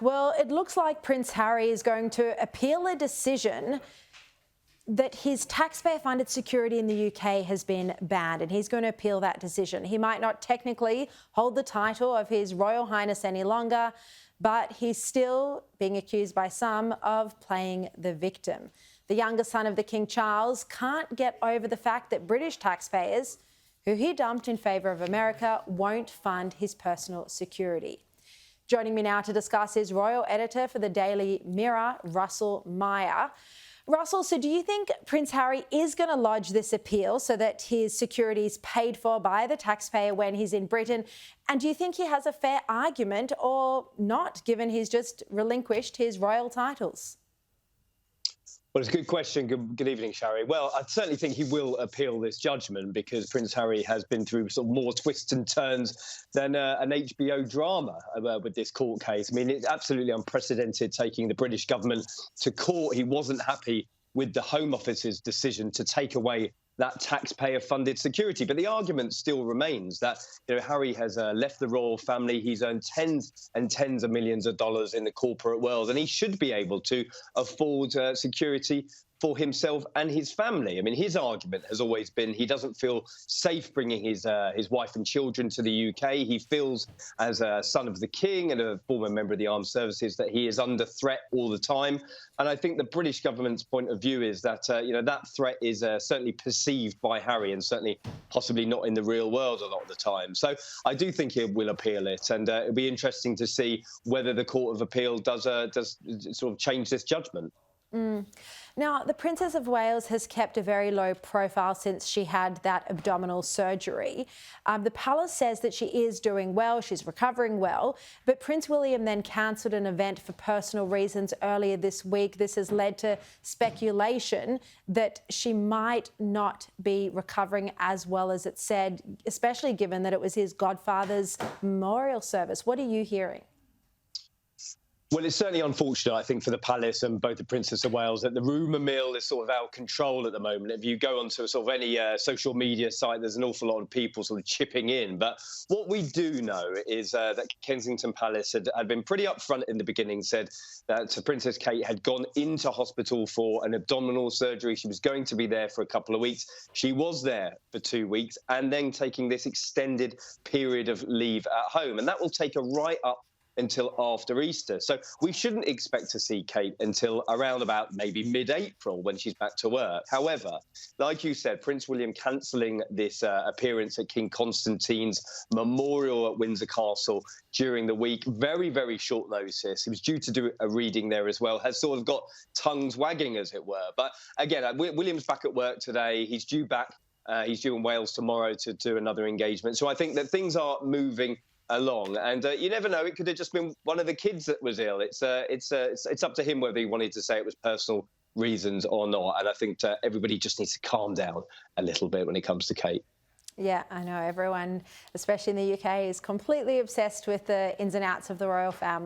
Well, it looks like Prince Harry is going to appeal a decision that his taxpayer-funded security in the UK has been banned, and he's going to appeal that decision. He might not technically hold the title of His Royal Highness any longer, but he's still being accused by some of playing the victim. The younger son of the King Charles can't get over the fact that British taxpayers, who he dumped in favour of America, won't fund his personal security. Joining me now to discuss is royal editor for the Daily Mirror, Russell Meyer. Russell, so do you think Prince Harry is going to lodge this appeal so that his security is paid for by the taxpayer when he's in Britain? And do you think he has a fair argument or not, given he's just relinquished his royal titles? Well, it's a good question. Good evening, Sharri. Well, I certainly think he will appeal this judgment because Prince Harry has been through sort of more twists and turns than an HBO drama with this court case. I mean, it's absolutely unprecedented taking the British government to court. He wasn't happy with the Home Office's decision to take away that taxpayer-funded security. But the argument still remains that Harry has left the royal family. He's earned tens and tens of millions of dollars in the corporate world, and he should be able to afford security for himself and his family. I mean, his argument has always been he doesn't feel safe bringing his wife and children to the UK. He feels, as a son of the king and a former member of the armed services, that he is under threat all the time. And I think the British government's point of view is that, that threat is certainly perceived by Harry and certainly possibly not in the real world a lot of the time. So I do think he will appeal it. And it'll be interesting to see whether the Court of Appeal does sort of change this judgment. Now, the Princess of Wales has kept a very low profile since she had that abdominal surgery. The palace says that she is doing well, she's recovering well, but Prince William then cancelled an event for personal reasons earlier this week. This has led to speculation that she might not be recovering as well as it said, especially given that it was his godfather's memorial service. What are you hearing? Well, it's certainly unfortunate, I think, for the palace and both the Princess of Wales that the rumour mill is sort of out of control at the moment. If you go onto sort of any social media site, there's an awful lot of people sort of chipping in. But what we do know is that Kensington Palace had been pretty upfront in the beginning, said that Princess Kate had gone into hospital for an abdominal surgery. She was going to be there for a couple of weeks. She was there for 2 weeks and then taking this extended period of leave at home. And that will take her right up until after Easter. So we shouldn't expect to see Kate until around about maybe mid-April when she's back to work. However, like you said, Prince William cancelling this appearance at King Constantine's memorial at Windsor Castle during the week, very, very short notice. He was due to do a reading there as well, has sort of got tongues wagging, as it were. But again, William's back at work today. He's due back. He's due in Wales tomorrow to do another engagement. So I think that things are moving along, and you never know, it could have just been one of the kids that was ill. It's up to him whether he wanted to say it was personal reasons or not, and I think everybody just needs to calm down a little bit when it comes to Kate. Yeah, I know everyone, especially in the UK, is completely obsessed with the ins and outs of the royal family.